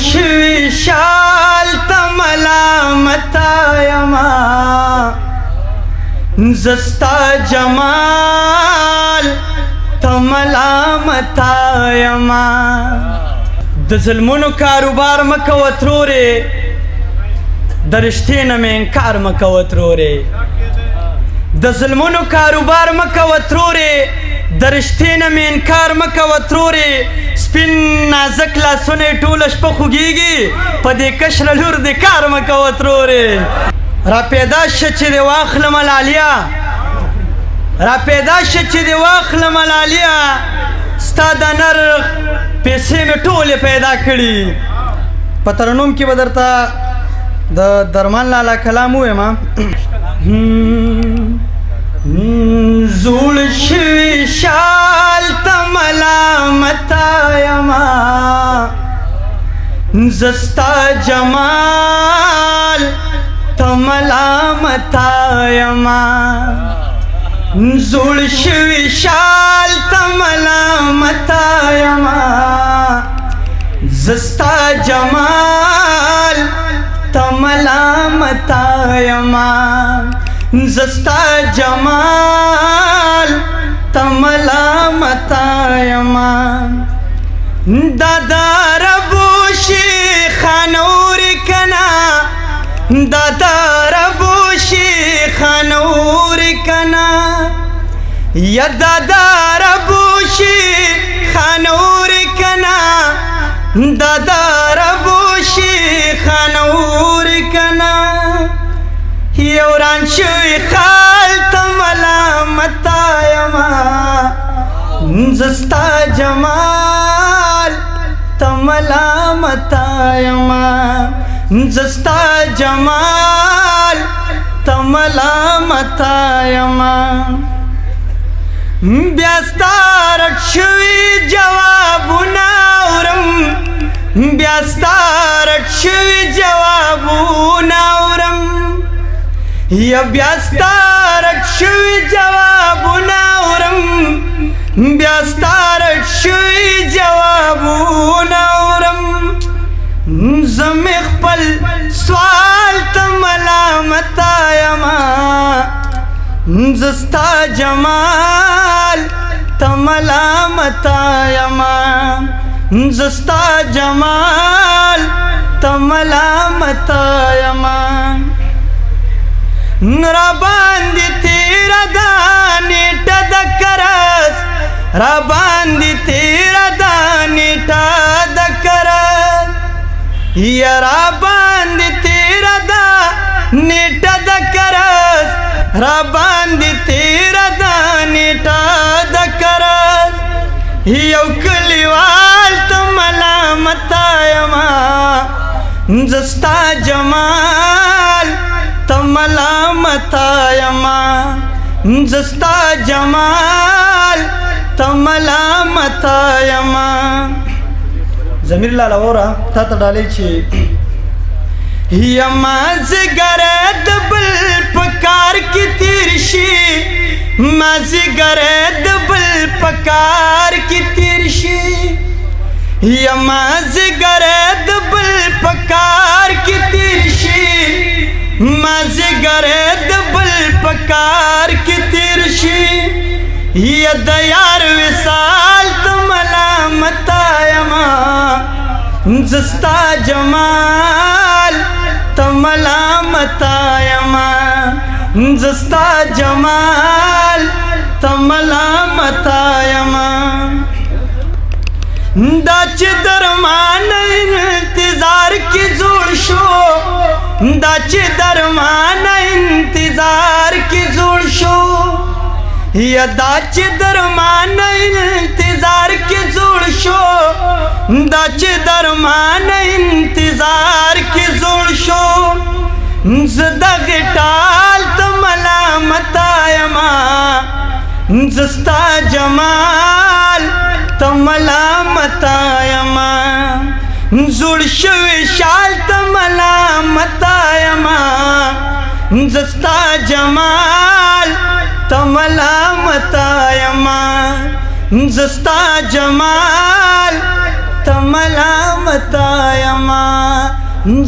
شوی شال تملامتا یما زستا جمال تملامتا یما د ظلمونو کاروبار مکوه ترورې د رشتې نه مې انکار مکوه ترورې د ظلمونو کاروبار مکوه ترورې د رشتې نه مې انکار مکوه ترورې سپین نازک لاسونه یې ټوله شپه خوږېږي په دې کشره لور دې کار مکوه ترورې را پیدا شه چې دې واخلمه لالیا را پیدا شه چې دې واخلمه لالیا ستا د نرخ پیسې مې ټولې پیدا کړي په ترنم کې به درته د درمان لالا کلام ووایم زوړ شوي شال ته ملامته یمه زه ستا جمال ته ملامته یمه زوړ شوي شال ته ملامته یمه زه ستا جمال ته ملامته یمه زه ستا جمال ته ملامته یمه دا د ربو شیخانور کنه دا د ربو شیخانور کنه یا دا د ربو شیخانور کنه دا د ربو شیخانور کنه یو ران شوی خال ته ملامته یمه زه ستا جمال ته ملامته یمه زه ستا جمال ته ملامته یمه بیا ستا رټ شوي جوابونه اورم بیا ستا رټ شوي جوابونه اورم یا بیا ستا رټ شوي جوابونه اورم بیا ستا رټ شوي جوابونه اورم زه مې خپل سوال ته ملامته یمه زه ستا جمال ته ملامته یمه زه ستا جمال ته ملامته یمه را باندې تیره ده نیټه د کرس را باندې تیره ده نیټه د کرس یا را باندې تیره ده نیټه د کرس را باندې تیره ده نیټه د کرس یو کلیوال ته ملامته یمه زه ستا جمال ته ملامته یمه زه ستا جمال ته ملامته یمه ضمیر لاله وره تا ته ډالۍ چې یمه زیګره د بل په کار کې تیر شي ما زیګره د بل په کار کې تیر شي یمه زیګره د بل په کار کې تیر شي ما زیګره د بل په کار کې تیر شي یا د یار وصال ته ملامته یمه زه ستا جمال ته ملامته یمه زه ستا جمال ته ملامته یمه دا چې درمان انتظار کې جوړ شو دا چې درمان انتظار کې جوړ شو یا دا چې درمان انتظار کې جوړ شو دا چې درمان انتظار کې جوړ شو زه دغه ټال ته ملامته یمه زه ستا جمال ته ملامته یمه زوړ شوی شال ته ملامته یمه زه ستا جمال ته ملامته یمه زه ستا جمال ته ملامته یما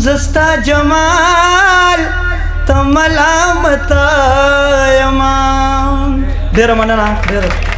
زستا جمال ته ملامته یما ډېره مننه ډېره